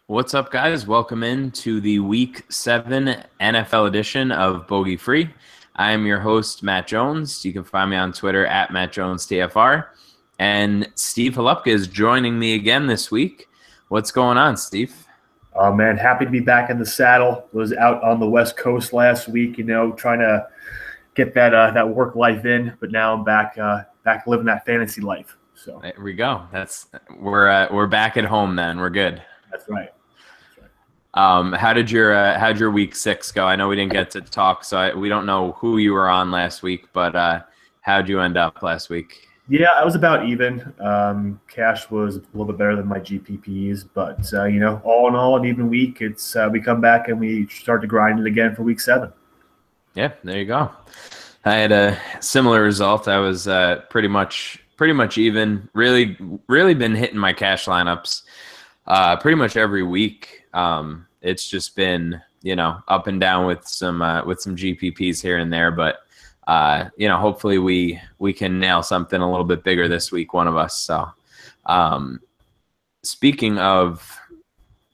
What's up, guys? Welcome in to the Week 7 NFL edition of Bogey Free. I am your host, Matt Jones. You can find me on Twitter at MattJonesTFR. And Steve Halupka is joining me again this week. What's going on, Steve? Oh, man, happy to be back in the saddle. Was out on the West Coast last week, trying to get that work life in, but now I'm back living that fantasy life. So There we go. We're back at home then. We're good. that's right. How did your week 6 go? I know we didn't get to talk, so we don't know who you were on last week, but how'd you end up last week? Yeah, I was about even. Cash was a little bit better than my GPPs, but all in all, an even week. It's we come back and we start to grind it again for week 7. Yeah, there you go. I had a similar result. I was pretty much even. Really been hitting my cash lineups pretty much every week. It's just been up and down with some GPPs here and there, but hopefully we can nail something a little bit bigger this week, one of us. So speaking of,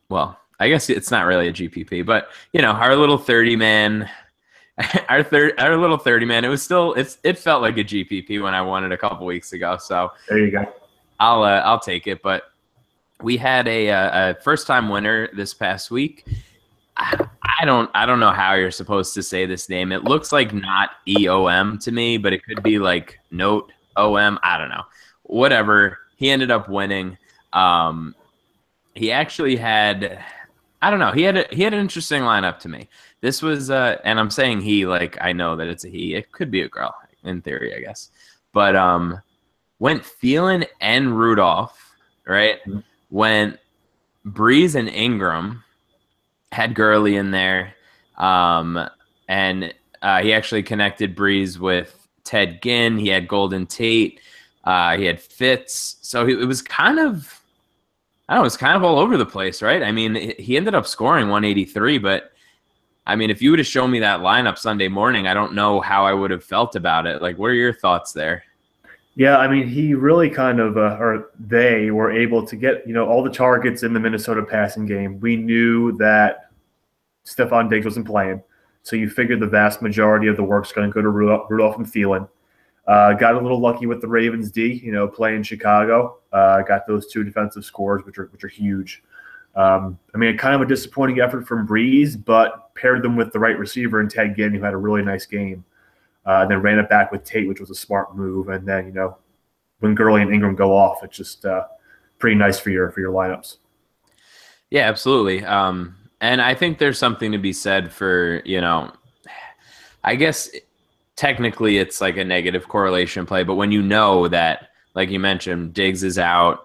well, I guess it's not really a GPP, but our little 30-man. Our little 30-man, it felt like a GPP when I won it a couple weeks ago. So there you go. I'll take it. But we had a first-time winner this past week. I don't know how you're supposed to say this name. It looks like not EOM to me, but it could be like Note OM. I don't know. Whatever. He ended up winning. He actually had, I don't know. He had an interesting lineup to me. This was, and I'm saying he, like I know that it's a he. It could be a girl in theory, I guess. But went Thielen and Rudolph, right? Mm-hmm. Went Breeze and Ingram, had Gurley in there, and he actually connected Breeze with Ted Ginn. He had Golden Tate. He had Fitz. So it was kind of, I don't know, it was kind of all over the place, right? I mean, he ended up scoring 183, but I mean, if you would have shown me that lineup Sunday morning, I don't know how I would have felt about it. Like, what are your thoughts there? Yeah, I mean, he really kind of, or they were able to get, all the targets in the Minnesota passing game. We knew that Stephon Diggs wasn't playing, so you figured the vast majority of the work's going to go to Rudolph and Thielen. Got a little lucky with the Ravens D, playing Chicago. Got those 2 defensive scores, which are huge. I mean, kind of a disappointing effort from Breeze, but paired them with the right receiver in Ted Ginn, who had a really nice game. Then ran it back with Tate, which was a smart move. And then, when Gurley and Ingram go off, it's just pretty nice for your lineups. Yeah, absolutely. And I think there's something to be said for, I guess technically it's like a negative correlation play, but when you know that, like you mentioned, Diggs is out,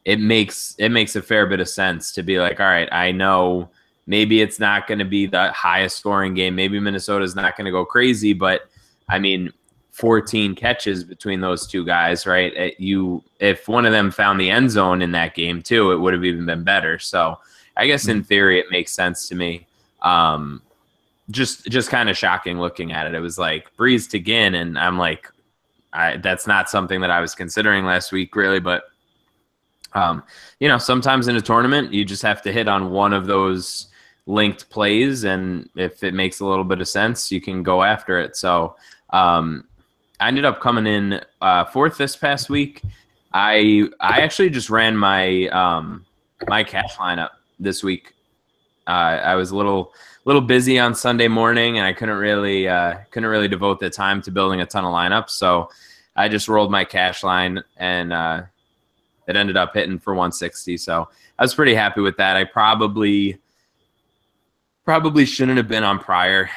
it makes a fair bit of sense to be like, all right, I know maybe it's not going to be the highest scoring game. Maybe Minnesota's not going to go crazy, but I mean, 14 catches between those two guys, right? If one of them found the end zone in that game too, it would have even been better. So I guess in theory, it makes sense to me. Just kind of shocking looking at it. It was like Breeze to Ginn, and I'm like, that's not something that I was considering last week really, but sometimes in a tournament, you just have to hit on one of those linked plays, and if it makes a little bit of sense, you can go after it. So I ended up coming in 4th this past week. I actually just ran my my cash lineup this week. I was a little busy on Sunday morning, and I couldn't really devote the time to building a ton of lineups. So I just rolled my cash line, and it ended up hitting for 160. So I was pretty happy with that. I probably shouldn't have been on prior,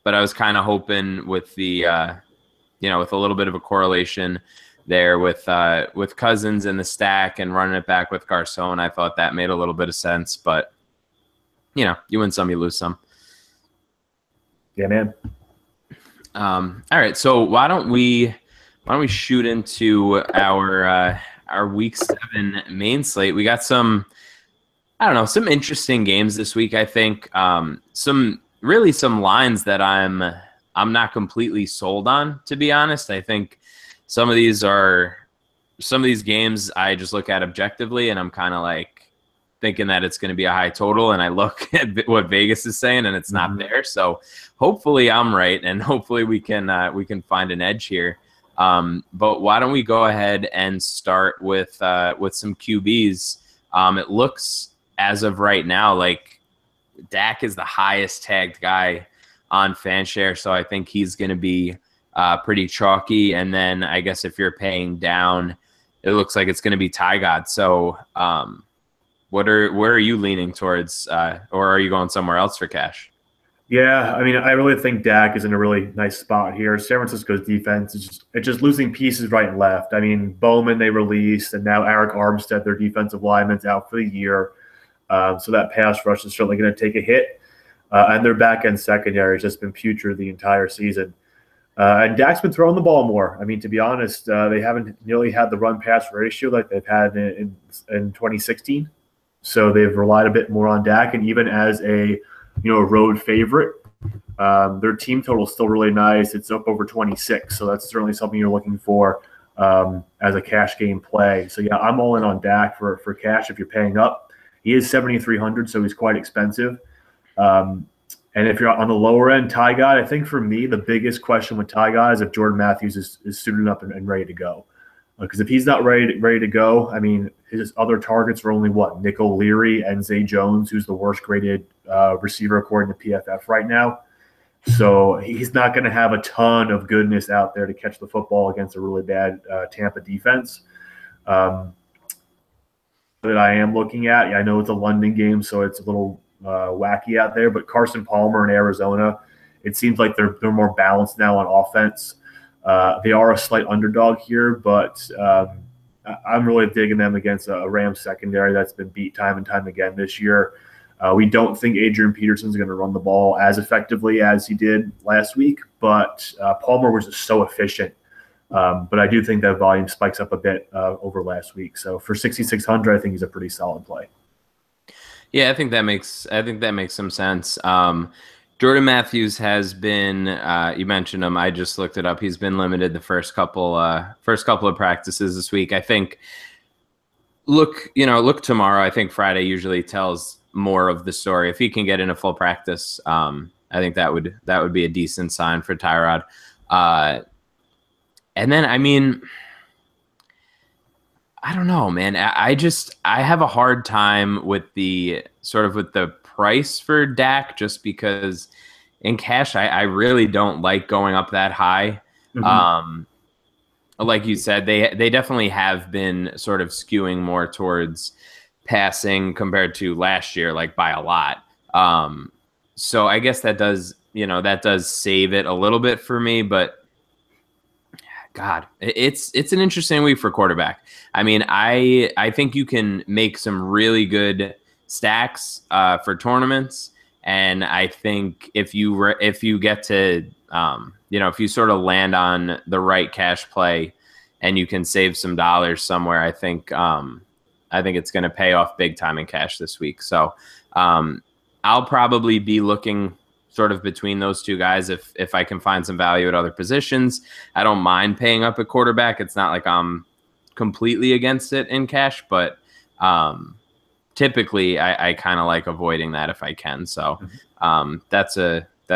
but I was kind of hoping with the with a little bit of a correlation there with Cousins in the stack and running it back with Garcon. I thought that made a little bit of sense, but you win some, you lose some. Yeah, man. All right, so why don't we shoot into our week 7 main slate? We got some interesting games this week. I think some lines that I'm not completely sold on, to be honest. I think some of these games I just look at objectively and I'm kind of like, thinking that it's going to be a high total, and I look at what Vegas is saying, and it's not there. So hopefully I'm right, and hopefully we can find an edge here. But why don't we go ahead and start with some QBs? It looks as of right now like Dak is the highest tagged guy on FanShare, so I think he's going to be pretty chalky. And then I guess if you're paying down, it looks like it's going to be Ty God. So where are you leaning towards, or are you going somewhere else for cash? Yeah, I mean, I really think Dak is in a really nice spot here. San Francisco's defense is just losing pieces right and left. I mean, Bowman they released, and now Eric Armstead, their defensive lineman's out for the year. So that pass rush is certainly going to take a hit. And their back-end secondary has just been putrid the entire season. And Dak's been throwing the ball more. I mean, to be honest, they haven't nearly had the run-pass ratio like they've had in 2016. So they've relied a bit more on Dak. And even as a road favorite, their team total is still really nice. It's up over 26. So that's certainly something you're looking for as a cash game play. So, yeah, I'm all in on Dak for cash if you're paying up. He is 7,300, so he's quite expensive. And if you're on the lower end, Ty God, I think for me, the biggest question with Ty God is if Jordan Matthews is suited up and ready to go. Because if he's not ready to go, I mean, his other targets are only Nick O'Leary and Zay Jones, who's the worst graded receiver according to PFF right now. So he's not going to have a ton of goodness out there to catch the football against a really bad Tampa defense. That I am looking at. I know it's a London game, so it's a little wacky out there. But Carson Palmer in Arizona, it seems like they're more balanced now on offense. They are a slight underdog here, but I'm really digging them against a Rams secondary that's been beat time and time again this year. We don't think Adrian Peterson's going to run the ball as effectively as he did last week, but Palmer was just so efficient. But I do think that volume spikes up a bit over last week. So for 6,600, I think he's a pretty solid play. Yeah, I think that makes some sense. Jordan Matthews has been, you mentioned him. I just looked it up. He's been limited the first couple of practices this week. I think look tomorrow. I think Friday usually tells more of the story. If he can get in a full practice, I think that would be a decent sign for Tyrod. And then, I mean, I don't know, man. I have a hard time with the price for Dak, just because in cash, I really don't like going up that high. Mm-hmm. Like you said, they definitely have been sort of skewing more towards passing compared to last year, like by a lot. So I guess that does save it a little bit for me, but God, it's an interesting week for quarterback. I mean, I think you can make some really good stacks for tournaments, and I think if you get to if you sort of land on the right cash play and you can save some dollars somewhere, I think it's going to pay off big time in cash this week. So I'll probably be looking sort of between those two guys if I can find some value at other positions. I don't mind paying up at quarterback. It's not like I'm completely against it in cash, but typically I kind of like avoiding that if I can. So that's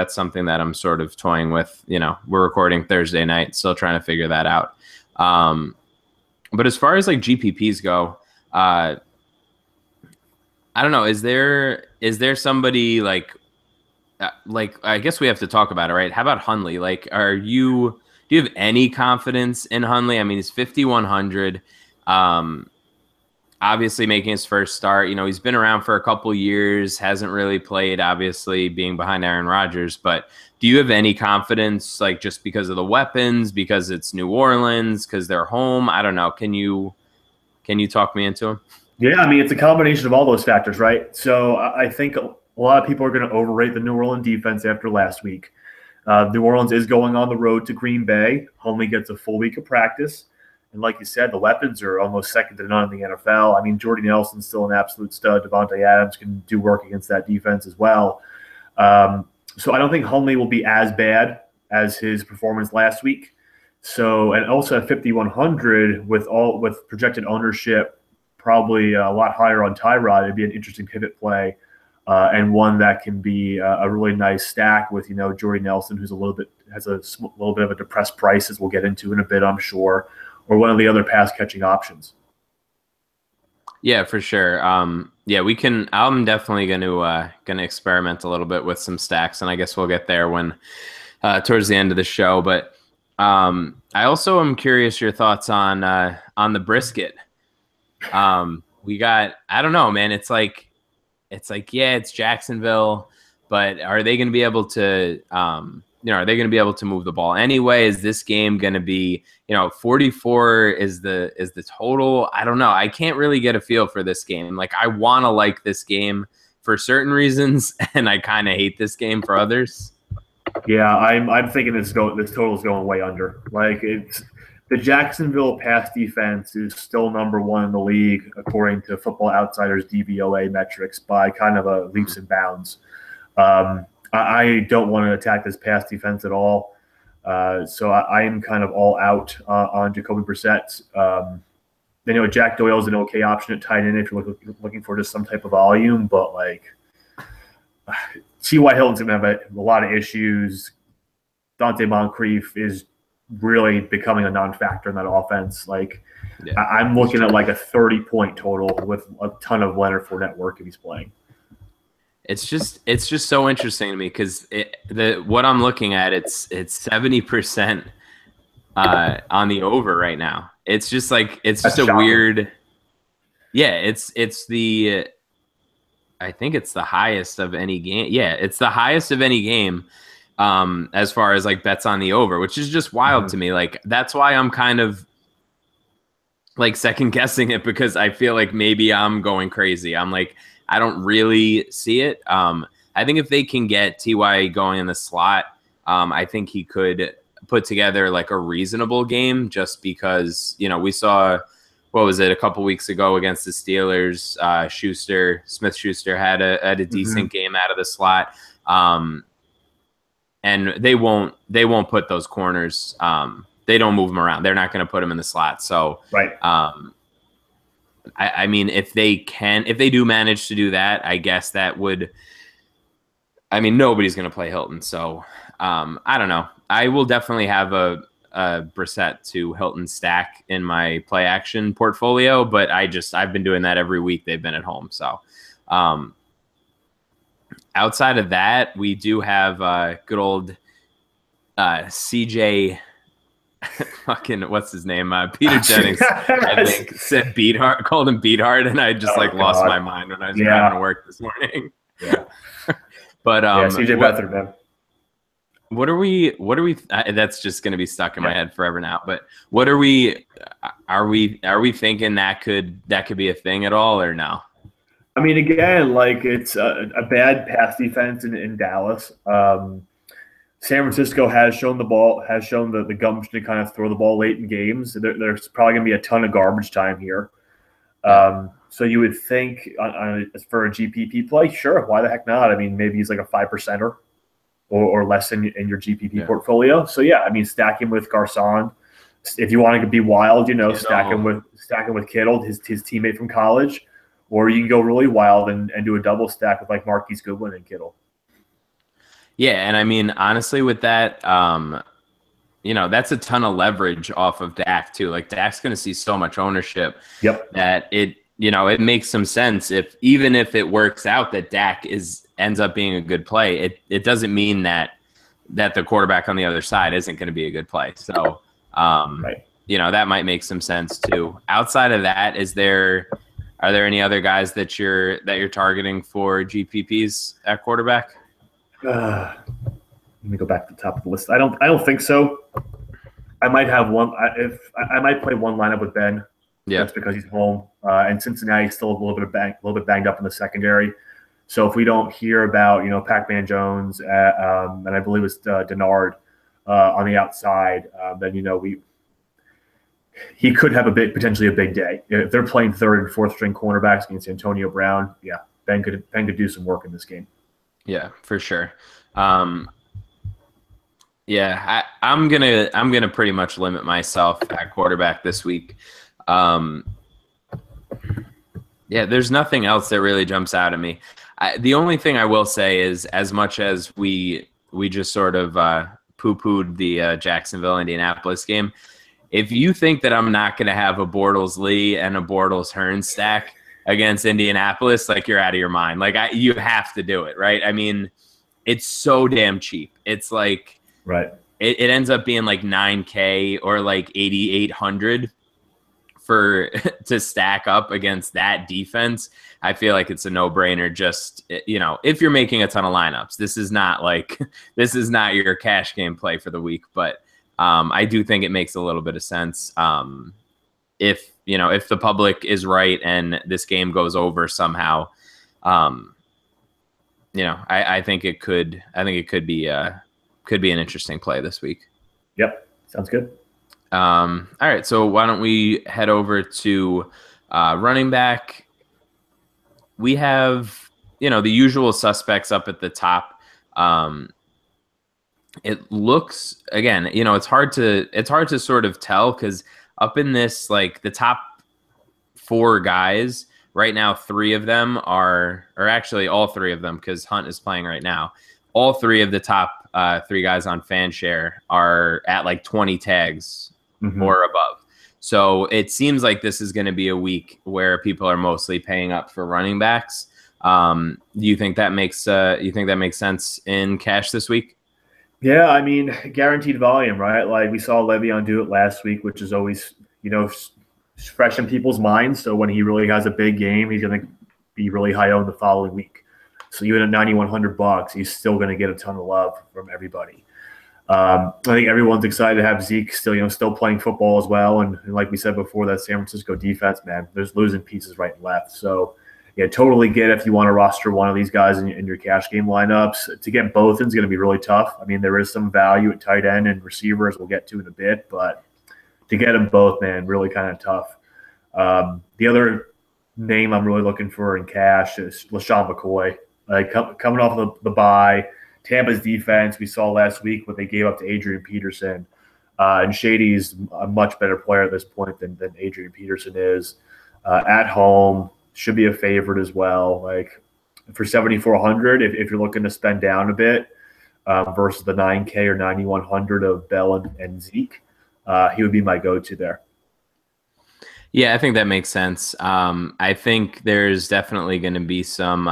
something that I'm sort of toying with. We're recording Thursday night, still trying to figure that out. But as far as like GPPs go, I don't know. Is there somebody like I guess we have to talk about it, right? How about Hundley? Like, do you have any confidence in Hundley? I mean, he's 5,100. Obviously making his first start. He's been around for a couple years, hasn't really played, obviously being behind Aaron Rodgers. But do you have any confidence, like just because of the weapons, because it's New Orleans, because they're home? I don't know. Can you talk me into him? Yeah, I mean, it's a combination of all those factors, right? So I think a lot of people are going to overrate the New Orleans defense after last week. New Orleans is going on the road to Green Bay. Hundley gets a full week of practice. And like you said, the weapons are almost second to none in the NFL. I mean, Jordy Nelson's still an absolute stud. Devontae Adams can do work against that defense as well. So I don't think Hundley will be as bad as his performance last week. So, and also at 5,100 with projected ownership probably a lot higher on Tyrod. It'd be an interesting pivot play, and one that can be a really nice stack with Jordy Nelson, who's has a little bit of a depressed price, as we'll get into in a bit, I'm sure, or one of the other pass catching options. Yeah, for sure. Yeah, we can. I'm definitely gonna experiment a little bit with some stacks, and I guess we'll get there when towards the end of the show. But I also am curious your thoughts on the brisket. We got. I don't know, man. It's like yeah, it's Jacksonville, but are they going to be able to? Are they going to be able to move the ball anyway? Is this game going to be, 44 is the total? I don't know. I can't really get a feel for this game. Like, I want to like this game for certain reasons, and I kind of hate this game for others. Yeah, I'm thinking this total is going way under. Like, the Jacksonville pass defense is still number one in the league according to Football Outsiders DVOA metrics by kind of a leaps and bounds. I don't want to attack this pass defense at all. So I am kind of all out on Jacoby Brissett. Jack Doyle's an okay option at tight end if you're looking for just some type of volume, but like T.Y. Hilton's going to have a lot of issues. Dante Moncrief is really becoming a non-factor in that offense. Like, yeah, I'm looking at like a 30-point total with a ton of Leonard Fournette work if he's playing. It's just so interesting to me because what I'm looking at, it's 70% on the over right now. It's just like it's just a weird. Yeah, it's the. I think it's the highest of any game. Yeah, it's the highest of any game as far as like bets on the over, which is just wild to me. Like, that's why I'm kind of like second guessing it, because I feel like maybe I'm going crazy. I'm like, I don't really see it. I think if they can get T.Y. going in the slot, I think he could put together like a reasonable game, just because, we saw, what was it, a couple weeks ago against the Steelers, Smith-Schuster had a decent game out of the slot. And they won't put those corners. They don't move them around. They're not going to put them in the slot. So, right. I mean, if they do manage to do that, I guess that would. I mean, nobody's going to play Hilton, so I don't know. I will definitely have a Brissett to Hilton stack in my play action portfolio, but I've been doing that every week they've been at home. So outside of that, we do have good old CJ. Fucking what's his name? Peter Jennings. I think said Beathard, called him Beathard, and I just lost my mind when I was driving to work this morning. Yeah, but CJ Beathard, man. What are we? That's just going to be stuck in my head forever now. But what are we? Are we thinking that could be a thing at all, or no? I mean, again, like, it's a bad pass defense in Dallas. San Francisco has shown the gumption to kind of throw the ball late in games. There's probably going to be a ton of garbage time here. So you would think for a GPP play, sure, why the heck not? I mean, maybe he's like a 5%er or less in your GPP portfolio. So yeah, I mean, stack him with Garcon. If you want to be wild, stack him with Kittle, his teammate from college, or you can go really wild and do a double stack with like Marquise Goodwin and Kittle. Yeah, and I mean, honestly, with that, that's a ton of leverage off of Dak too. Like, Dak's going to see so much ownership that it makes some sense. Even if it works out that Dak ends up being a good play, it doesn't mean that the quarterback on the other side isn't going to be a good play. So, that might make some sense too. Outside of that, are there any other guys that you're targeting for GPPs at quarterback? Let me go back to the top of the list. I don't think so. I might have one. I might play one lineup with Ben. Yeah, that's because he's home, and Cincinnati's still a little bit banged up in the secondary. So if we don't hear about Pac-Man Jones and I believe it's Denard on the outside, then he could have potentially a big day. If they're playing third and fourth string cornerbacks against Antonio Brown, yeah, Ben could do some work in this game. Yeah, for sure. I'm gonna pretty much limit myself at quarterback this week. Yeah, there's nothing else that really jumps out at me. The only thing I will say is, as much as we just sort of poo-pooed the Jacksonville Indianapolis game, if you think that I'm not going to have a Bortles Lee and a Bortles Hearn stack against Indianapolis, like you're out of your mind. Like you have to do it, right? I mean, it's so damn cheap. It's like Right. it ends up being like 9K or like 8,800 for to stack up against that defense. I feel like it's a no-brainer. Just, if you're making a ton of lineups, this is not your cash game play for the week, but I do think it makes a little bit of sense. If the public is right and this game goes over somehow, I think it could be an interesting play this week. Yep. Sounds good. All right, so why don't we head over to running back? We have, the usual suspects up at the top. It looks, again, it's hard to sort of tell because up in this, like the top 4 guys right now, 3 of them or actually all 3 of them, because Hunt is playing right now. All 3 of the top 3 guys on FanShare are at like 20 tags or above. So it seems like this is going to be a week where people are mostly paying up for running backs. Do you think that makes sense in cash this week? Yeah, I mean, guaranteed volume, right? Like we saw Le'Veon do it last week, which is always, fresh in people's minds. So when he really has a big game, he's going to be really high owned the following week. So even at $9,100, he's still going to get a ton of love from everybody. I think everyone's excited to have Zeke still playing football as well. And like we said before, that San Francisco defense, man, there's losing pieces right and left. So, yeah, totally get if you want to roster one of these guys in your cash game lineups. To get both is going to be really tough. I mean, there is some value at tight end and receivers we'll get to in a bit, but to get them both, man, really kind of tough. The other name I'm really looking for in cash is LaShawn McCoy. Like coming off the bye, Tampa's defense, we saw last week what they gave up to Adrian Peterson. And Shady's a much better player at this point than Adrian Peterson is. At home, should be a favorite as well. Like for 7,400, if you're looking to spend down a bit versus the 9K or 9,100 of Bell and Zeke, he would be my go-to there. Yeah, I think that makes sense. I think there's definitely going to be some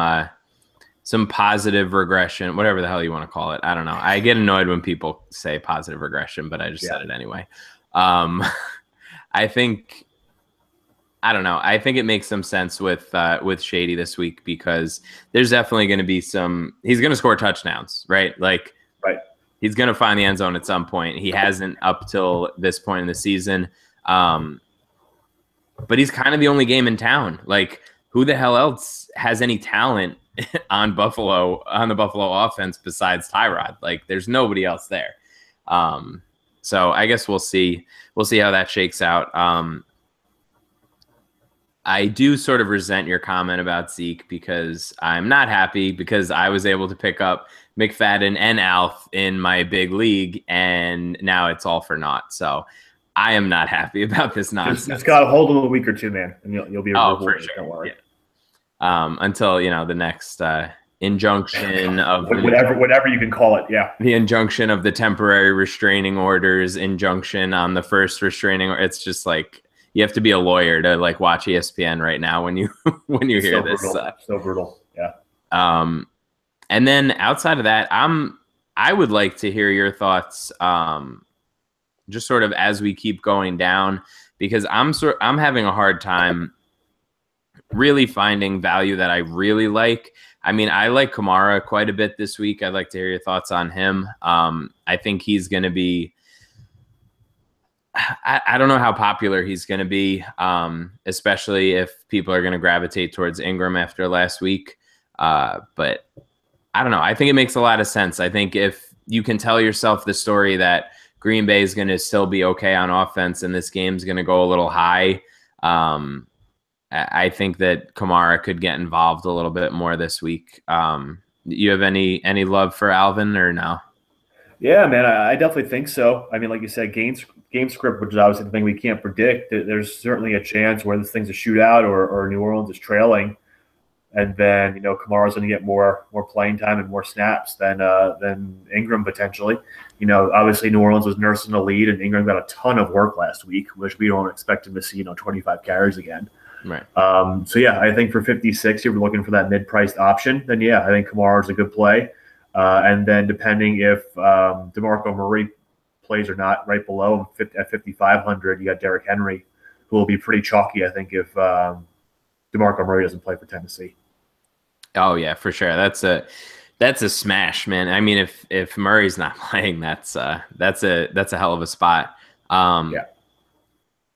positive regression, whatever the hell you want to call it. I don't know. I get annoyed when people say positive regression, but I just said it anyway. I don't know. I think it makes some sense with Shady this week because there's definitely going to be he's going to score touchdowns, right? Like, right. He's going to find the end zone at some point. He hasn't up till this point in the season. But he's kind of the only game in town. Like, who the hell else has any talent on the Buffalo offense besides Tyrod? Like, there's nobody else there. So I guess we'll see how that shakes out. I do sort of resent your comment about Zeke because I'm not happy because I was able to pick up McFadden and Alf in my big league, and now it's all for naught. So I am not happy about this nonsense. Just got to hold them a week or two, man, and you'll be for sure. Don't worry. Yeah. Until the next injunction of whatever you can call it. Yeah, the injunction of the temporary restraining orders, injunction on the first restraining. It's just like you have to be a lawyer to like watch ESPN right now when you hear this. So brutal. Yeah. And then outside of that, I would like to hear your thoughts. Just sort of as we keep going down, because I'm having a hard time really finding value that I really like. I mean, I like Kamara quite a bit this week. I'd like to hear your thoughts on him. I think he's going to be, I don't know how popular he's going to be, especially if people are going to gravitate towards Ingram after last week. But I don't know. I think it makes a lot of sense. I think if you can tell yourself the story that Green Bay is going to still be okay on offense and this game's going to go a little high, I think that Kamara could get involved a little bit more this week. You have any love for Alvin or no? Yeah, man, I definitely think so. I mean, like you said, game script, which is obviously the thing we can't predict, there's certainly a chance where this thing's a shootout or New Orleans is trailing, and then Kamara's going to get more playing time and more snaps than Ingram potentially. Obviously New Orleans was nursing a lead, and Ingram got a ton of work last week, which we don't expect him to see 25 carries again. Right. So yeah, I think for 56, if we're looking for that mid-priced option, then yeah, I think Kamara is a good play. And then depending if DeMarco Murray plays or not, right below him at 5,500, you got Derrick Henry, who will be pretty chalky, I think, if DeMarco Murray doesn't play for Tennessee. Oh yeah, for sure. That's a smash, man. I mean, if Murray's not playing, that's a hell of a spot. Yeah.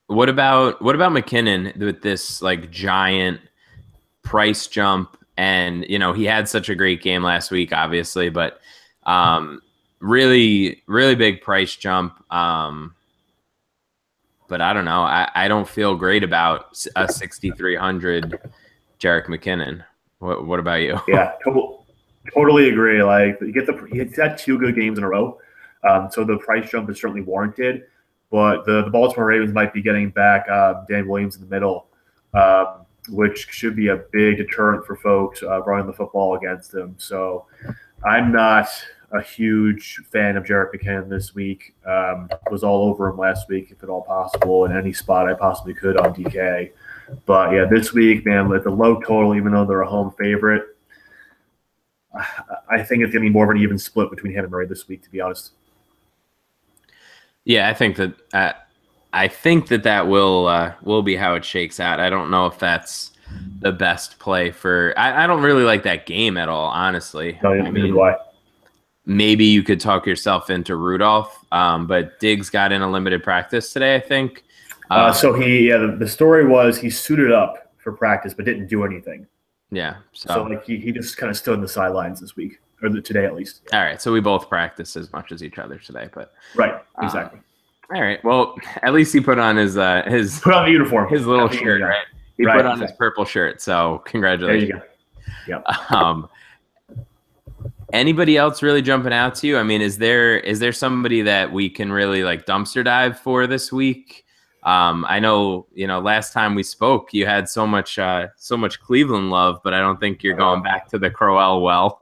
What about McKinnon with this like giant price jump? And he had such a great game last week, obviously, but really, really big price jump. But I don't know. I don't feel great about a 6,300 Jerick McKinnon. What about you? Yeah, totally agree. Like he's had 2 good games in a row, so the price jump is certainly warranted. But the Baltimore Ravens might be getting back Dan Williams in the middle, which should be a big deterrent for folks running the football against them. So I'm not a huge fan of Jerick McKinnon this week. Was all over him last week, if at all possible, in any spot I possibly could on DK. But yeah, this week, man, with the low total, even though they're a home favorite, I think it's going to be more of an even split between him and Murray this week, to be honest. Yeah, I think that will be how it shakes out. I don't know if that's the best play for. I don't really like that game at all, honestly. No, I mean, why? Maybe you could talk yourself into Rudolph, but Diggs got in a limited practice today, I think. So the story was he suited up for practice but didn't do anything. Yeah. So like he just kind of stood on the sidelines this week, or today at least. All right. So we both practiced as much as each other today, but right, exactly. All right. Well, at least he put on his put on the uniform, his little shirt, right? He put on his purple shirt. So congratulations. There you go. Yep. Anybody else really jumping out to you? I mean, is there somebody that we can really like dumpster dive for this week? I know, last time we spoke, you had so much Cleveland love, but I don't think you're going back to the Crowell well.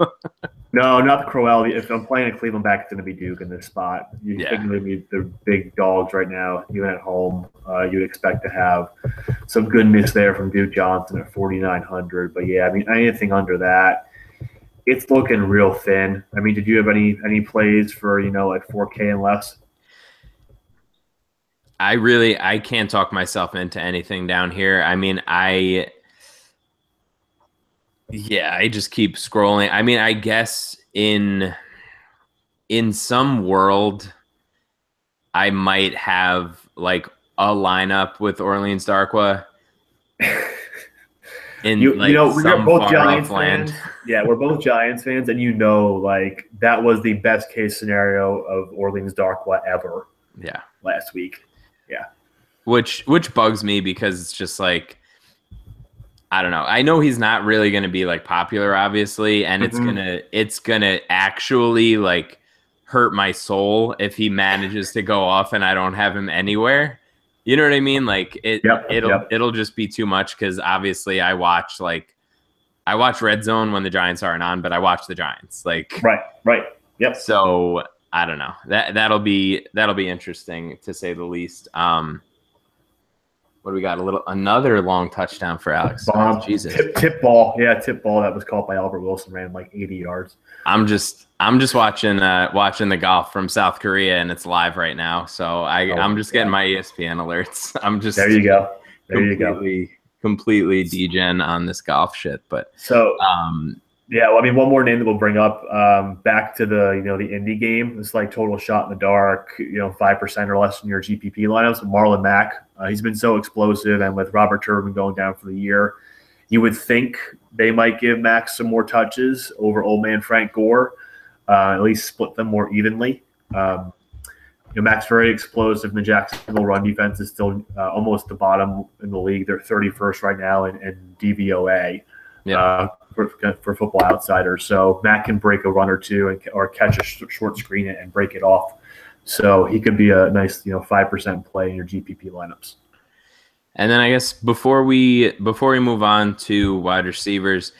No, not the Crowell. If I'm playing a Cleveland back, it's going to be Duke in this spot. You think maybe the big dogs right now, even at home, you'd expect to have some goodness there from Duke Johnson at 4,900. But yeah, I mean, anything under that, it's looking real thin. I mean, did you have any plays for like 4K and less? I can't talk myself into anything down here. I mean, I just keep scrolling. I mean, I guess in some world, I might have like a lineup with Orleans Darkwa. We're both Giants fans. Yeah, we're both Giants fans, and like that was the best case scenario of Orleans Darkwa ever. Yeah, last week. Yeah. Which bugs me because it's just like, I don't know. I know he's not really going to be like popular, obviously, and it's gonna actually like hurt my soul if he manages to go off and I don't have him anywhere. You know what I mean? Like it'll just be too much because obviously I watch Red Zone when the Giants aren't on, but I watch the Giants. Like right. Yep. So I don't know. That'll be interesting to say the least. What do we got? Another long touchdown for Alex. Bomb. Jesus. Tip ball. Yeah, tip ball that was caught by Albert Wilson, ran like 80 yards. I'm just watching the golf from South Korea, and it's live right now. So I'm just getting my ESPN alerts. I'm just there. You go. Completely degen on this golf shit. But so yeah, well, I mean, one more name that we'll bring up, back to the the indie game. It's like total shot in the dark, 5% or less in your GPP lineups. Marlon Mack, he's been so explosive, and with Robert Turbin going down for the year, you would think they might give Mack some more touches over old man Frank Gore, at least split them more evenly. Mack's very explosive, and the Jacksonville run defense is still almost the bottom in the league. They're 31st right now in DVOA. Yeah. For Football Outsiders. So Matt can break a run or two or catch a short screen and break it off. So he could be a nice 5% play in your GPP lineups. And then I guess before we move on to wide receivers,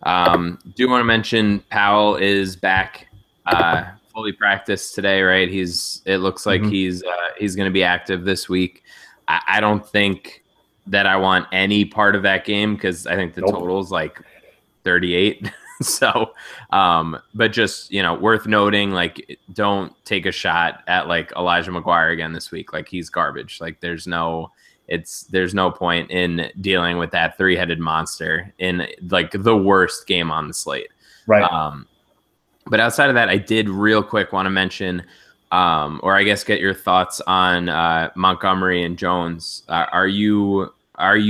do want to mention Powell is back, fully practiced today, right? It looks like he's going to be active this week. I don't think that I want any part of that game because I think the total's like 38. So, but just, worth noting, like, don't take a shot at like Elijah McGuire again this week. Like, he's garbage. Like, there's no point in dealing with that three-headed monster in like the worst game on the slate. Right. But outside of that, I did real quick want to mention, or I guess get your thoughts on Montgomery and Jones. Are you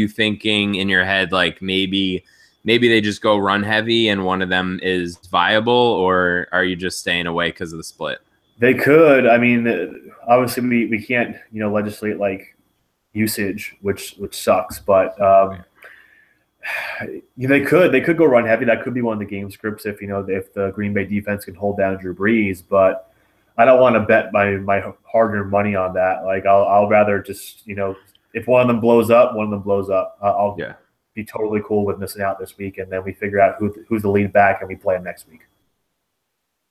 thinking in your head like maybe they just go run heavy and one of them is viable, or are you just staying away because of the split? They could. I mean, obviously we can't legislate like usage, which sucks, but they could go run heavy. That could be one of the game scripts if the Green Bay defense can hold down Drew Brees, but I don't want to bet my hard-earned money on that. Like I'll rather just if one of them blows up, one of them blows up. I'll be totally cool with missing out this week, and then we figure out who's the lead back and we play him next week.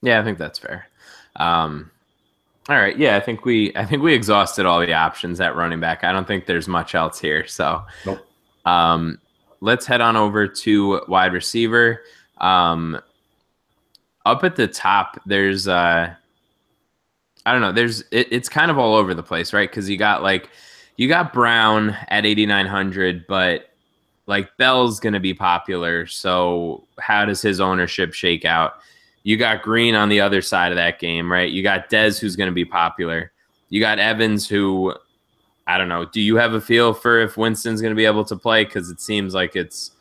Yeah, I think that's fair. All right, yeah, I think we exhausted all the options at running back. I don't think there's much else here. So, nope. Let's head on over to wide receiver. Up at the top, there's I don't know. It's kind of all over the place, right? Because you got Brown at 8,900, but like Bell's going to be popular. So how does his ownership shake out? You got Green on the other side of that game, right? You got Dez, who's going to be popular. You got Evans, who, I don't know. Do you have a feel for if Winston's going to be able to play? Because it seems like it's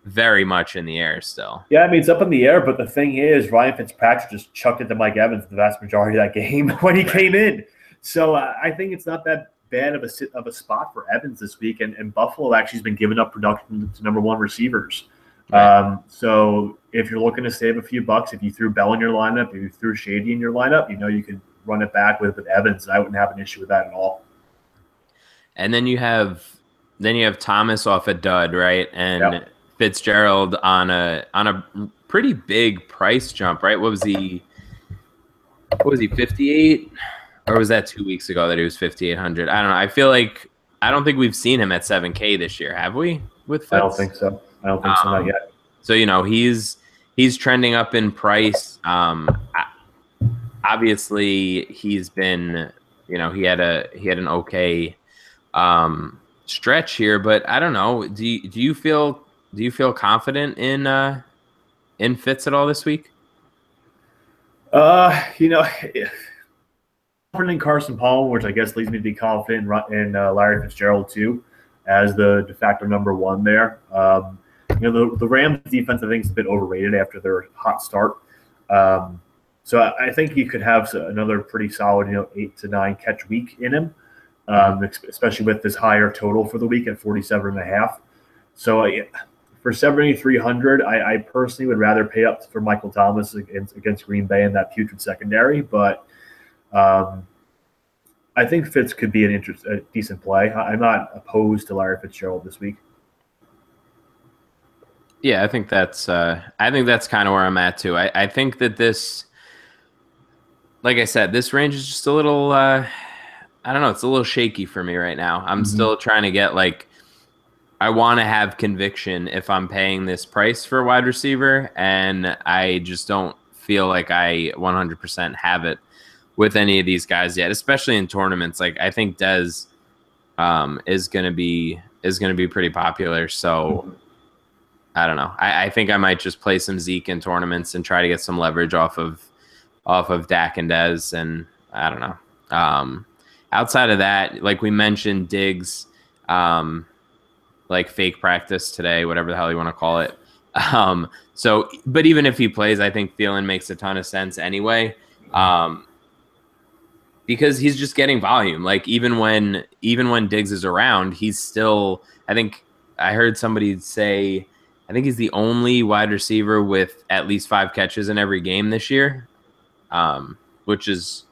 very much in the air still. Yeah, I mean, it's up in the air, but the thing is, Ryan Fitzpatrick just chucked it to Mike Evans the vast majority of that game when he came in. So I think it's not that bad of a spot for Evans this week, and Buffalo actually has been giving up production to number one receivers. Right. So if you're looking to save a few bucks, if you threw Bell in your lineup, if you threw Shady in your lineup, you could run it back with Evans. I wouldn't have an issue with that at all. And then you have Thomas off a dud, right? And Fitzgerald on a pretty big price jump, right? What was he 58? Or was that 2 weeks ago that he was 5,800? I don't know. I feel like I don't think we've seen him at 7K this year, have we? With Fitz? I don't think so. Not yet. So he's trending up in price. Obviously, he's been he had an okay stretch here, but I don't know. Do you feel confident in Fitz at all this week? Confident in Carson Palmer, which I guess leads me to be confident in Larry Fitzgerald too, as the de facto number one there. The Rams defense, I think, is a bit overrated after their hot start. So I think he could have another pretty solid, 8 to 9 catch week in him, especially with this higher total for the week at 47.5. So for 7,300, I personally would rather pay up for Michael Thomas against Green Bay in that putrid secondary, but I think Fitz could be a decent play. I'm not opposed to Larry Fitzgerald this week. Yeah, I think that's kind of where I'm at too. I think that this, like I said, this range is just a little, I don't know, it's a little shaky for me right now. I'm still trying to get I want to have conviction if I'm paying this price for a wide receiver, and I just don't feel like I 100% have it with any of these guys yet, especially in tournaments. Like I think Dez is going to be pretty popular. So I don't know. I think I might just play some Zeke in tournaments and try to get some leverage off of Dak and Dez. And I don't know. Outside of that, like we mentioned, Diggs, like fake practice today, whatever the hell you want to call it. So, but even if he plays, I think Thielen makes a ton of sense anyway. Because he's just getting volume. Like even when Diggs is around, he's still, I think I heard somebody say, I think he's the only wide receiver with at least 5 catches in every game this year, which is,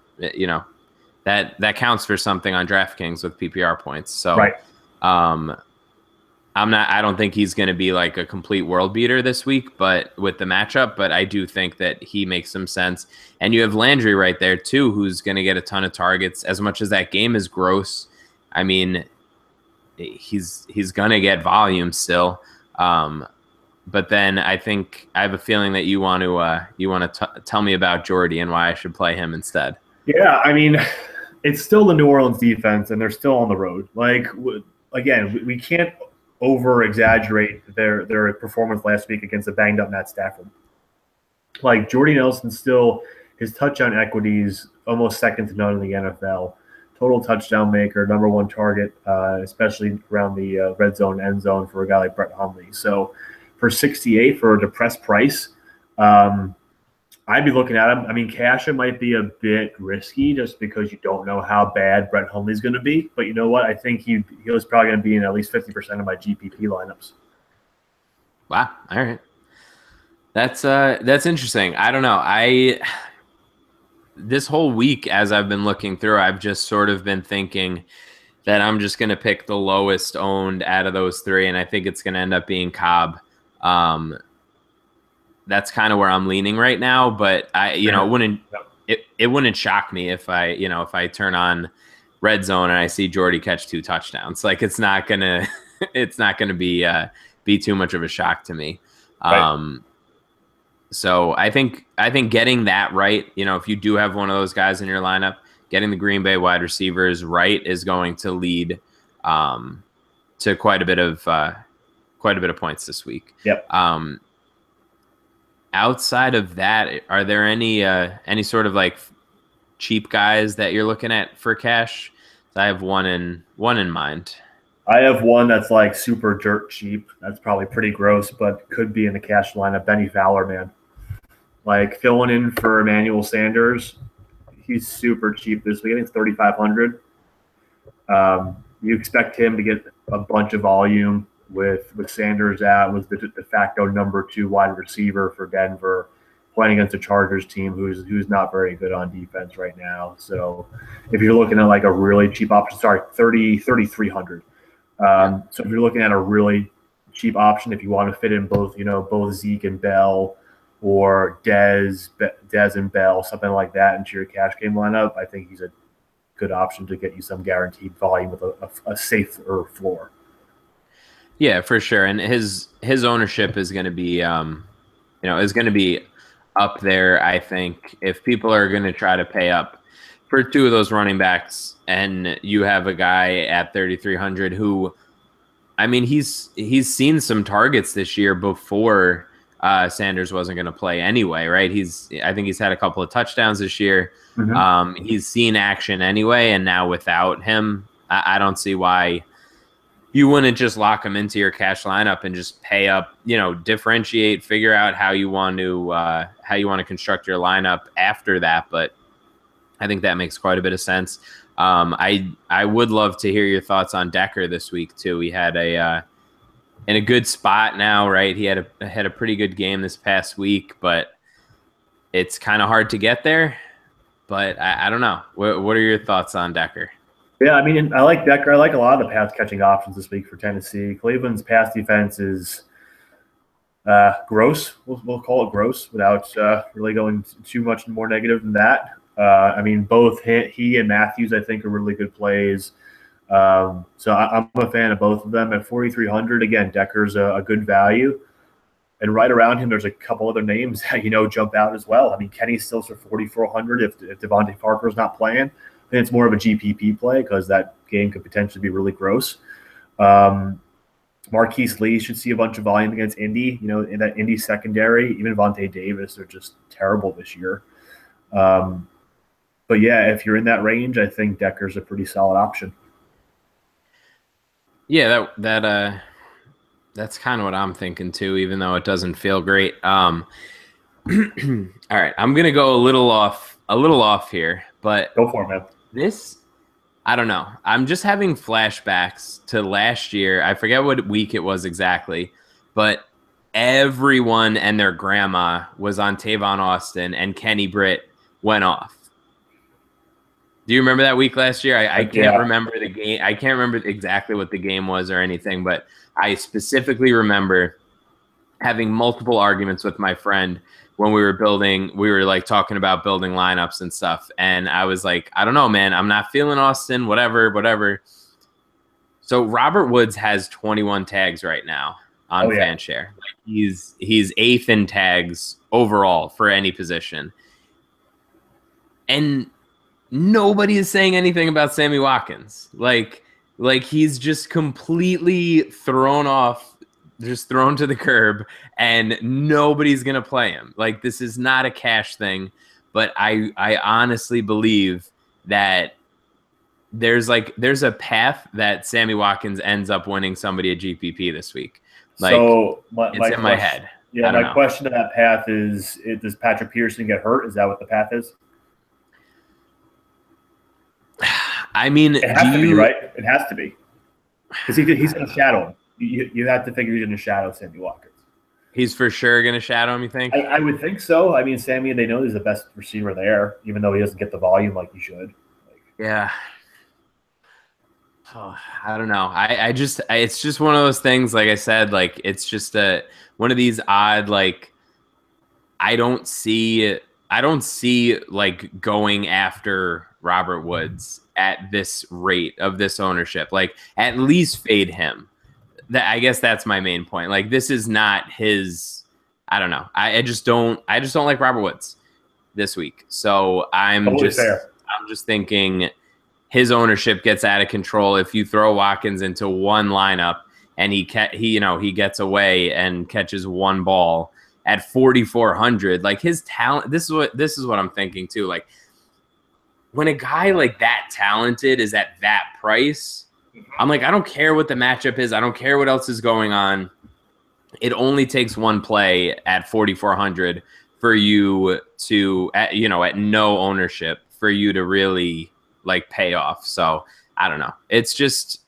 that counts for something on DraftKings with PPR points. So Right. I don't think he's going to be like a complete world beater this week, but with the matchup, but I do think that he makes some sense. And you have Landry right there too, who's going to get a ton of targets. As much as that game is gross, I mean, he's going to get volume still. But then I think I have a feeling that you want to tell me about Jordy and why I should play him instead. Yeah, I mean, it's still the New Orleans defense, and they're still on the road. Like, again, we can't over-exaggerate their performance last week against a banged-up Matt Stafford. Like, Jordy Nelson still, his touchdown equities almost second to none in the NFL. Total touchdown maker, number one target, especially around the red zone, end zone for a guy like Brett Hundley. So for 68 for a depressed price, I'd be looking at him. I mean, cash it might be a bit risky just because you don't know how bad Brett Hundley's going to be. But you know what? I think he was probably going to be in at least 50% of my GPP lineups. Wow. All right. That's interesting. I don't know. This whole week, as I've been looking through, I've just sort of been thinking that I'm just going to pick the lowest owned out of those three, and I think it's going to end up being Cobb. That's kind of where I'm leaning right now, but it wouldn't shock me if I turn on red zone and I see Jordy catch 2 touchdowns. Like it's not gonna be too much of a shock to me. Right. So I think getting that right, if you do have one of those guys in your lineup, getting the Green Bay wide receivers right is going to lead to quite a bit of points this week. Yep. Outside of that, are there any sort of like cheap guys that you're looking at for cash? I have one in mind. I have one that's like super dirt cheap. That's probably pretty gross, but could be in the cash lineup. Benny Fowler, man. Like filling in for Emmanuel Sanders. He's super cheap this week. I think it's $3,500. You expect him to get a bunch of volume with Sanders out, was the de facto number 2 wide receiver for Denver, playing against a Chargers team who's not very good on defense right now. So if you're looking at like a really cheap option, sorry, $3,300. So if you're looking at a really cheap option, if you want to fit in both Zeke and Bell or Dez and Bell, something like that into your cash game lineup, I think he's a good option to get you some guaranteed volume with a safer floor. Yeah, for sure. And his ownership is going to be, is going to be up there. I think if people are going to try to pay up for 2 of those running backs, and you have a guy at 3,300 who, I mean, he's seen some targets this year before Sanders wasn't going to play anyway, right? I think he's had a couple of touchdowns this year. Mm-hmm. He's seen action anyway, and now without him, I don't see why you wouldn't just lock him into your cash lineup and just pay up, differentiate, figure out how you want to construct your lineup after that. But I think that makes quite a bit of sense. I would love to hear your thoughts on Decker this week too. He had in a good spot now, right? He had a pretty good game this past week, but it's kind of hard to get there. But I don't know. What are your thoughts on Decker? Yeah, I mean, I like Decker. I like a lot of the pass-catching options this week for Tennessee. Cleveland's pass defense is gross. We'll call it gross without really going too much more negative than that. I mean, both he and Matthews, I think, are really good plays. So I'm a fan of both of them. At 4,300, again, Decker's a good value. And right around him, there's a couple other names that, jump out as well. I mean, Kenny Stills for 4,400 if Devontae Parker's not playing. I think it's more of a GPP play because that game could potentially be really gross. Marquise Lee should see a bunch of volume against Indy. In that Indy secondary, even Vontae Davis are just terrible this year. But yeah, if you're in that range, I think Decker's a pretty solid option. Yeah, that's kind of what I'm thinking too, even though it doesn't feel great. All right, I'm gonna go a little off here, but go for it, man. I don't know. I'm just having flashbacks to last year. I forget what week it was exactly, but everyone and their grandma was on Tavon Austin, and Kenny Britt went off. Do you remember that week last year? I can't Yeah. remember the game. I can't remember exactly what the game was or anything, but I specifically remember having multiple arguments with my friend when we were like talking about building lineups and stuff. And I was like, I don't know, man. I'm not feeling Austin, whatever. So Robert Woods has 21 tags right now on FanShare. Like he's 8th in tags overall for any position. And nobody is saying anything about Sammy Watkins. Like he's just completely thrown to the curb, and nobody's gonna play him. Like this is not a cash thing, but I honestly believe that there's a path that Sammy Watkins ends up winning somebody a GPP this week. Like, so it's in my head. Yeah, my question to that path is does Patrick Peterson get hurt? Is that what the path is? I mean, it has to be, right? It has to be, because he's going to shadow him. You have to figure he's going to shadow Sammy Watkins. He's for sure going to shadow him, you think? I would think so. I mean, Sammy, they know he's the best receiver there, even though he doesn't get the volume like he should. Yeah. Oh, I don't know. It's just one of those things, like I said, like it's just one of these odd, like I don't see like going after Robert Woods at this rate of this ownership. Like at least fade him. I guess that's my main point. Like this is not his. I don't know. I just don't like Robert Woods this week. So I'm just thinking his ownership gets out of control if you throw Watkins into one lineup and he gets away and catches one ball at 4,400. Like his talent. This is what I'm thinking too. Like when a guy like that talented is at that price, I'm like, I don't care what the matchup is. I don't care what else is going on. It only takes one play at 4,400 for you to, at no ownership for you to really like pay off. So I don't know. It's just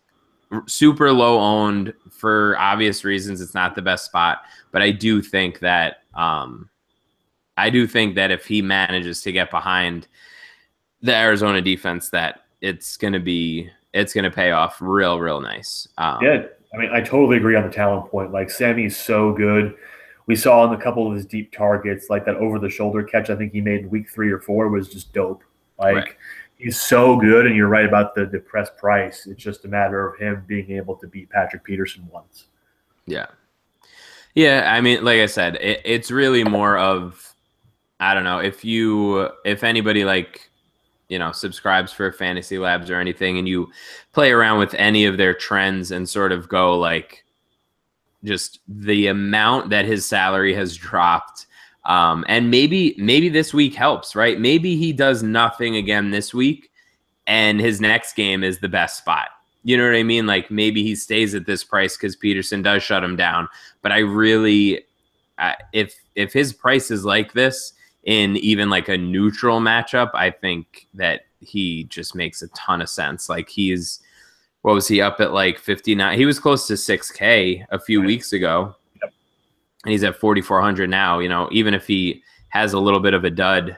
super low owned for obvious reasons. It's not the best spot, but I do think that if he manages to get behind the Arizona defense, that it's going to pay off real nice. Yeah, I mean, I totally agree on the talent point. Like Sammy's so good. We saw in a couple of his deep targets, like that over-the-shoulder catch I think he made in week 3 or 4 was just dope. Like right. He's so good, and you're right about the depressed price. It's just a matter of him being able to beat Patrick Peterson once. Yeah. Yeah, I mean, like I said, it's really more of, I don't know, if anybody like, subscribes for Fantasy Labs or anything, and you play around with any of their trends and sort of go like just the amount that his salary has dropped. And maybe this week helps, right? Maybe he does nothing again this week and his next game is the best spot. You know what I mean? Like maybe he stays at this price because Peterson does shut him down. But I really, if his price is like this, in even like a neutral matchup, I think that he just makes a ton of sense. Like what was he up at like 59? He was close to 6K a few weeks ago. Yep. And he's at 4,400 now. Even if he has a little bit of a dud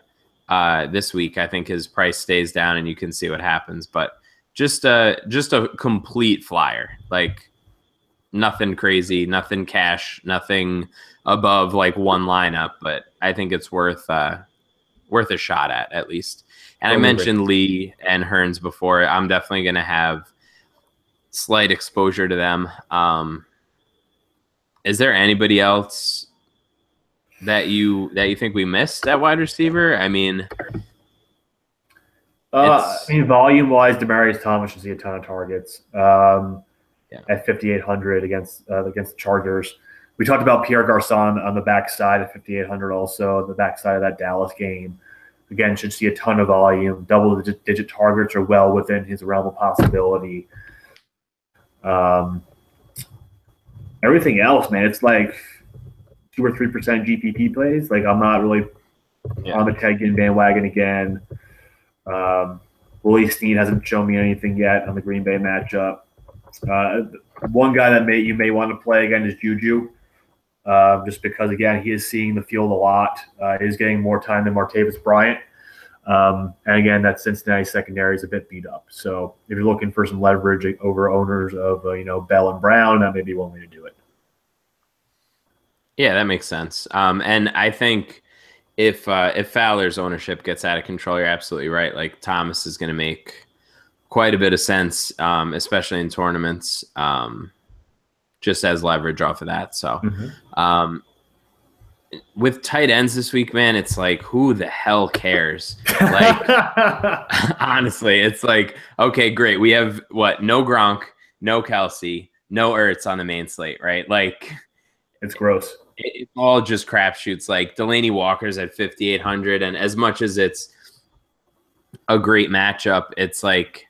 this week, I think his price stays down and you can see what happens. But just a complete flyer, like nothing crazy, nothing cash, nothing above like one lineup, but I think it's worth a shot at least. And I mentioned Lee and Hearns before. I'm definitely going to have slight exposure to them. Is there anybody else that you think we missed at wide receiver? I mean, volume wise, Demaryius Thomas should see a ton of targets at 5,800 against the Chargers. We talked about Pierre Garçon on the backside at 5,800 also, on the backside of that Dallas game. Again, should see a ton of volume. Double-digit targets are well within his realm of possibility. Everything else, man, it's like 2 or 3% GPP plays. Like I'm not really on the Teggen bandwagon again. Willie Snead hasn't shown me anything yet on the Green Bay matchup. One guy that you may want to play again is Juju. Just because, again, he is seeing the field a lot. He's getting more time than Martavis Bryant. And again, that Cincinnati secondary is a bit beat up. So if you're looking for some leverage over owners of Bell and Brown, that may be one way to do it. Yeah, that makes sense. And I think if Fowler's ownership gets out of control, you're absolutely right. Like Thomas is going to make quite a bit of sense, especially in tournaments, just as leverage off of that. So with tight ends this week, man, it's like, who the hell cares? Like, honestly, it's like, okay, great. We have no Gronk, no Kelsey, no Ertz on the main slate, right? Like, it's gross. It's all just crapshoots. Like Delaney Walker's at 5,800, and as much as it's a great matchup, it's like,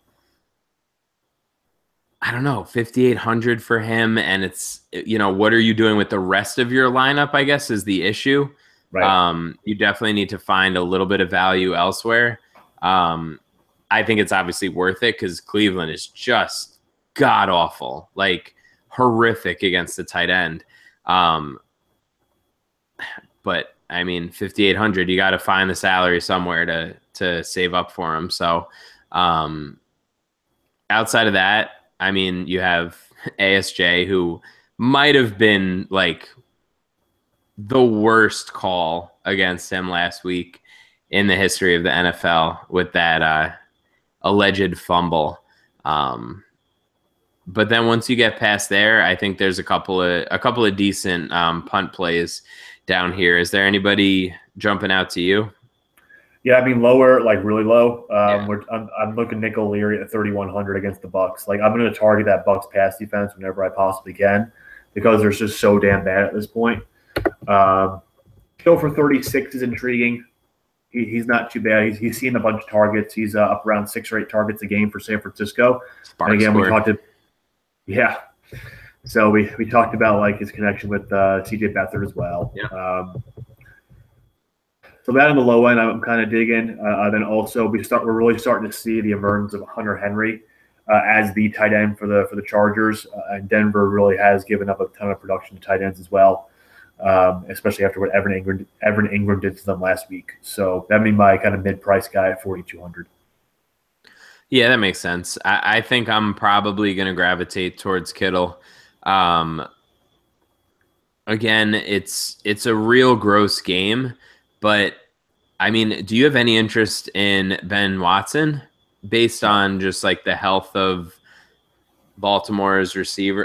I don't know, 5,800 for him. And it's, what are you doing with the rest of your lineup, I guess, is the issue. Right. You definitely need to find a little bit of value elsewhere. I think it's obviously worth it because Cleveland is just god awful, like horrific against the tight end. But I mean, 5,800, you got to find the salary somewhere to save up for him. So outside of that, I mean, you have ASJ, who might have been like the worst call against him last week in the history of the NFL with that alleged fumble. But then once you get past there, I think there's a couple of decent punt plays down here. Is there anybody jumping out to you? Yeah, I mean lower, like really low. I'm looking Nick O'Leary at 3,100 against the Bucs. Like I'm going to target that Bucs pass defense whenever I possibly can because they're just so damn bad at this point. Go for 36 is intriguing. He's not too bad. He's seen a bunch of targets. He's up around 6 or 8 targets a game for San Francisco. And again, we talked So we talked about like his connection with CJ Beathard as well. Yeah. So that on the low end, I'm kind of digging. Then also we're really starting to see the emergence of Hunter Henry as the tight end for the Chargers. And Denver really has given up a ton of production to tight ends as well, especially after what Evan Ingram did to them last week. So that'd be my kind of mid-price guy at 4,200. Yeah, that makes sense. I think I'm probably going to gravitate towards Kittle. Again, it's a real gross game, but I mean, do you have any interest in Ben Watson based on just like the health of Baltimore's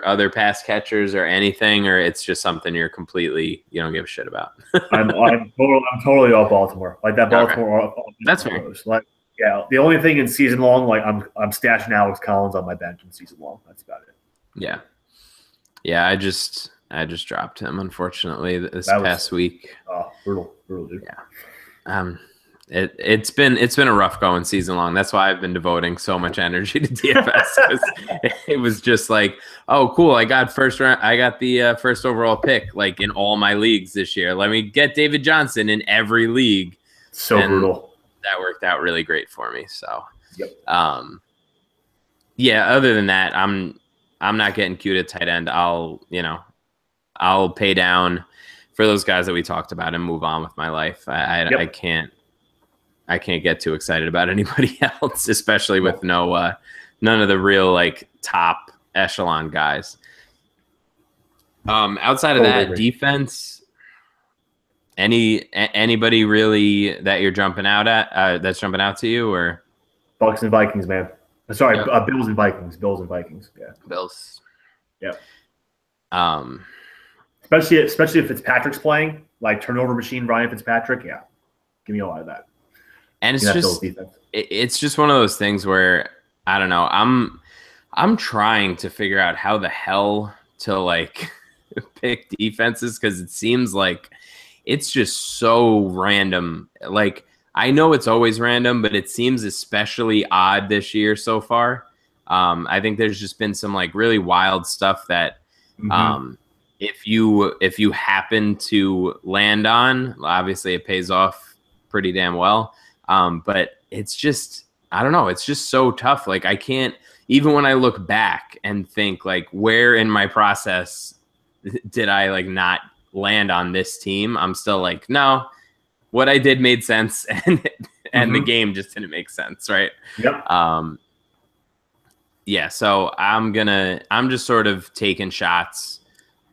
other pass catchers or anything, or it's just something you don't give a shit about? I'm totally off Baltimore. Like that Baltimore. Okay. That's fair. Like, yeah, the only thing in season long, like I'm stashing Alex Collins on my bench in season long. That's about it. Yeah. I just dropped him, unfortunately, this past week. Oh, brutal, dude. Yeah. It's been a rough going season long. That's why I've been devoting so much energy to DFS. It was just like, oh, cool. I got the first overall pick, like in all my leagues this year. Let me get David Johnson in every league. So brutal. That worked out really great for me. So, yep. Yeah. Other than that, I'm not getting cute at tight end. I'll pay down for those guys that we talked about and move on with my life. I can't get too excited about anybody else, especially with none of the real like top echelon guys. Outside of that, defense, anybody really that you're jumping out at that's jumping out to you, or Bucs and Vikings, man? Sorry, Bills and Vikings. Yeah, Bills. Yeah. Especially if Fitzpatrick's playing, like turnover machine Ryan Fitzpatrick. Yeah, give me a lot of that. And it's just one of those things where I don't know. I'm trying to figure out how the hell to like pick defenses because it seems like it's just so random. Like I know it's always random, but it seems especially odd this year so far. I think there's just been some like really wild stuff that if you happen to land on, obviously it pays off pretty damn well. But it's just, I don't know. It's just so tough. Like I can't, even when I look back and think like, where in my process did I like not land on this team? I'm still like, no, what I did made sense. and the game just didn't make sense, right? Yep. Yeah, so I'm just sort of taking shots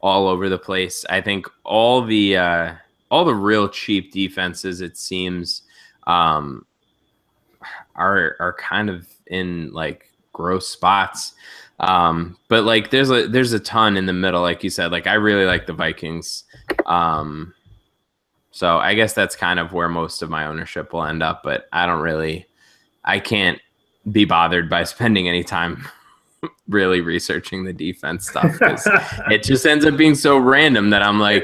all over the place. I think all the real cheap defenses, it seems, are kind of in like gross spots. But like there's a ton in the middle, like you said. Like I really like the Vikings. So I guess that's kind of where most of my ownership will end up, but I can't be bothered by spending any time really researching the defense stuff, because it just ends up being so random that I'm like,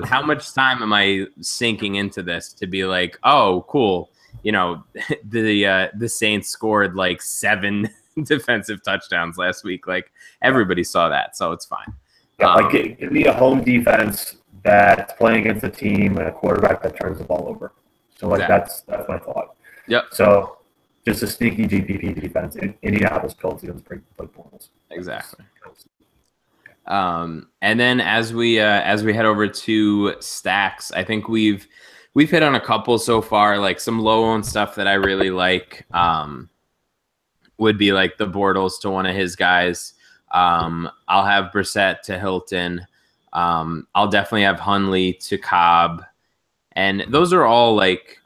how much time am I sinking into this to be like, oh, cool. You know, the Saints scored like 7 defensive touchdowns last week. Like everybody saw that, so it's fine. Yeah, like give me a home defense that's playing against a team and a quarterback that turns the ball over. So like that's my thought. Yep. So just a sneaky GPP defense. Indianapolis Colts against pretty points. Exactly. And then as we head over to stacks, I think we've hit on a couple so far, like some low owned stuff that I really like. Would be like the Bortles to one of his guys. I'll have Brissett to Hilton. I'll definitely have Hundley to Cobb, and those are all like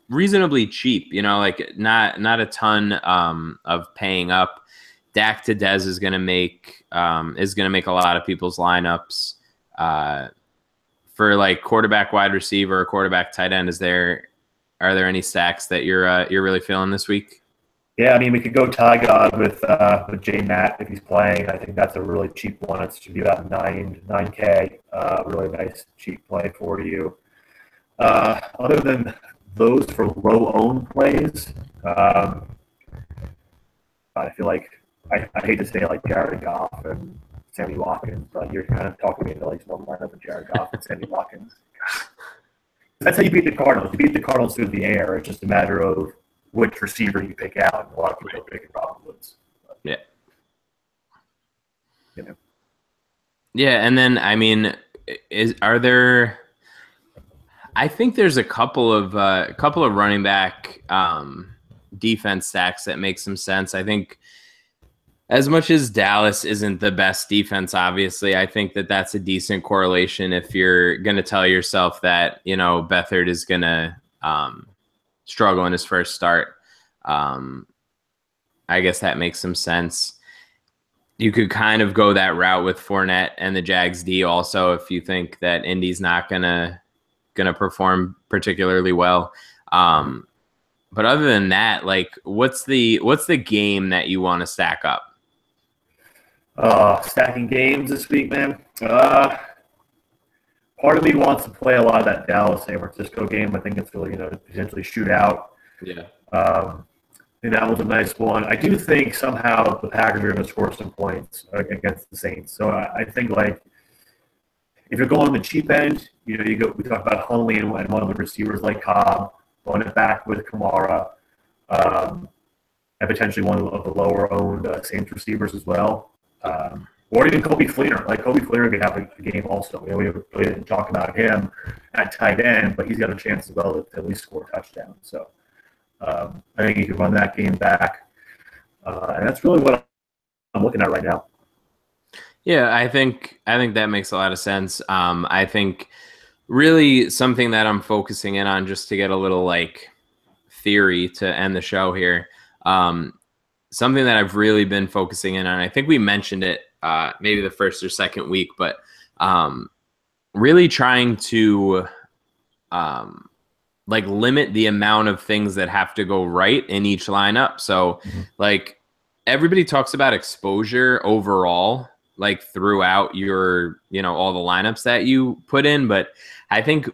reasonably cheap. You know, like not a ton of paying up. Dak to Dez is gonna make a lot of people's lineups. For like quarterback, wide receiver, quarterback, tight end, are there any stacks that you're really feeling this week? Yeah, I mean, we could go Ty God with J Matt if he's playing. I think that's a really cheap one. It should be about $9K. Really nice cheap play for you. Other than those for low owned plays, I feel like I hate to say like Jared Goff and Sammy Watkins, but you're kind of talking me into like some lineup of Jared Goff and Sammy Watkins. That's how you beat the Cardinals. You beat the Cardinals through the air. It's just a matter of which receiver you pick out, and a lot of people are picking Robert Woods. Yeah. You know. Yeah, and then I mean, I think there's a couple of running back defense stacks that make some sense. I think as much as Dallas isn't the best defense, obviously, I think that's a decent correlation if you're going to tell yourself that, you know, Beathard is going to struggle in his first start. I guess that makes some sense. You could kind of go that route with Fournette and the Jags D also if you think that Indy's not gonna perform particularly well. But other than that, like what's the game that you want to stack up? Stacking games this week, man. Part of me wants to play a lot of that Dallas San Francisco game. I think it's really, potentially shoot out. Yeah. And that was a nice one. I do think somehow the Packers are going to score some points against the Saints. So I think like if you're going on the cheap end, we talk about Hundley and one of the receivers like Cobb, run it back with Kamara, and potentially one of the lower owned Saints receivers as well. Or even Kobe Fleener. Like Kobe Fleener could have a game also. We really didn't talk about him at tight end, but he's got a chance as well to at least score a touchdown. So I think you can run that game back. And that's really what I'm looking at right now. Yeah, I think that makes a lot of sense. I think really something that I'm focusing in on just to get a little like theory to end the show here. Something that I've really been focusing in on, I think we mentioned it maybe the first or second week, but really trying to like limit the amount of things that have to go right in each lineup. So like everybody talks about exposure overall, like throughout your, all the lineups that you put in. But I think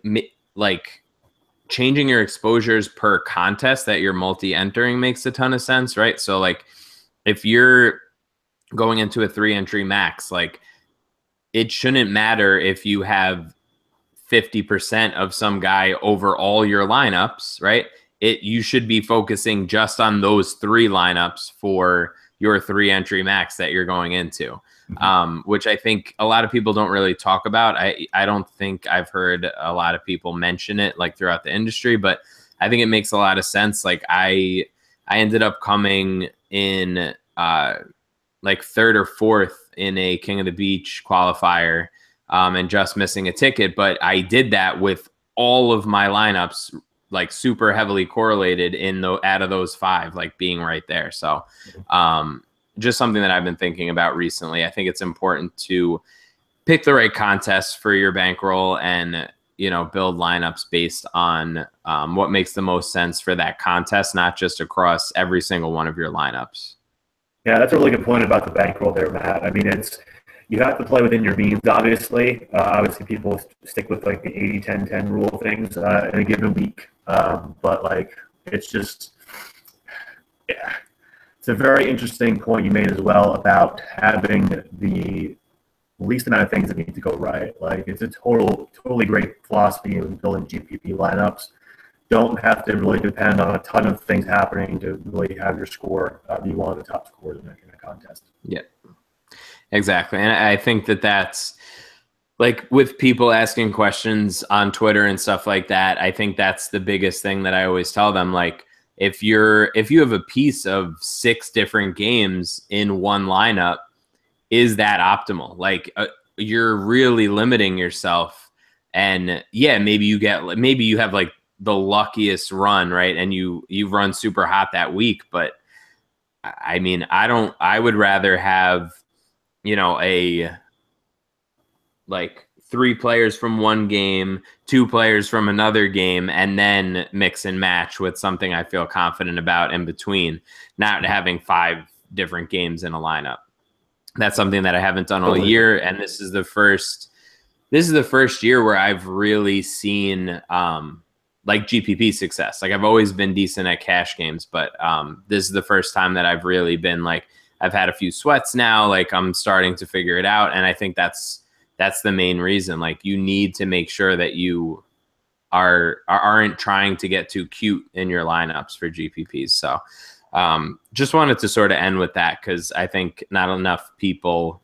like changing your exposures per contest that you're multi-entering makes a ton of sense, right? So like if you're going into a 3-entry max, like it shouldn't matter if you have 50% of some guy over all your lineups, right? You should be focusing just on those 3 lineups for your 3-entry max that you're going into, which I think a lot of people don't really talk about. I don't think I've heard a lot of people mention it like throughout the industry, but I think it makes a lot of sense. Like I ended up coming in like third or fourth in a King of the Beach qualifier and just missing a ticket. But I did that with all of my lineups like super heavily correlated out of those 5, like being right there. So just something that I've been thinking about recently. I think it's important to pick the right contests for your bankroll and, build lineups based on what makes the most sense for that contest, not just across every single one of your lineups. Yeah, that's a really good point about the bankroll there, Matt. I mean, you have to play within your means, obviously. Obviously, people stick with like the 80-10-10 rule things in a given week. But like, it's just, yeah, it's a very interesting point you made as well about having the least amount of things that need to go right. Like, it's a totally great philosophy in building GPP lineups. Don't have to really depend on a ton of things happening to really have your score be one of the top scores in a contest. Yeah, exactly. And I think that's like with people asking questions on Twitter and stuff like that. I think that's the biggest thing that I always tell them. Like, if you have a piece of 6 different games in one lineup, is that optimal? Like, you're really limiting yourself. And yeah, maybe you have like the luckiest run, right? And you've run super hot that week. But I mean, I would rather have, like 3 players from one game, 2 players from another game, and then mix and match with something I feel confident about in between, not having 5 different games in a lineup. That's something that I haven't done all year. And this is the first year where I've really seen like GPP success. Like, I've always been decent at cash games, but this is the first time that I've really been like, I've had a few sweats now. Like, I'm starting to figure it out. And I think that's the main reason. Like, you need to make sure that you aren't trying to get too cute in your lineups for GPPs. So just wanted to sort of end with that, because I think not enough people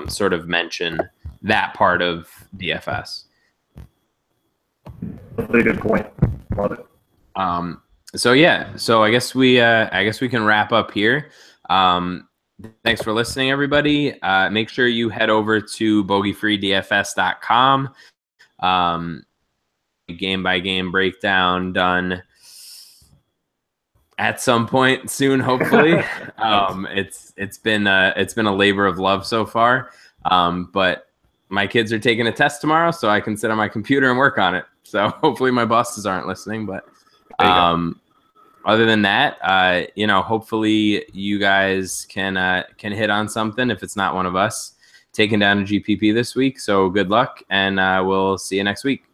sort of mention that part of DFS. That's a good point. Love it. So I guess we can wrap up here. Thanks for listening, everybody. Make sure you head over to bogeyfreedfs.com. Game by game breakdown done at some point soon, hopefully. It's been a labor of love so far. But my kids are taking a test tomorrow, so I can sit on my computer and work on it. So hopefully my bosses aren't listening. But other than that, hopefully you guys can hit on something if it's not one of us taking down a GPP this week. So good luck, and we'll see you next week.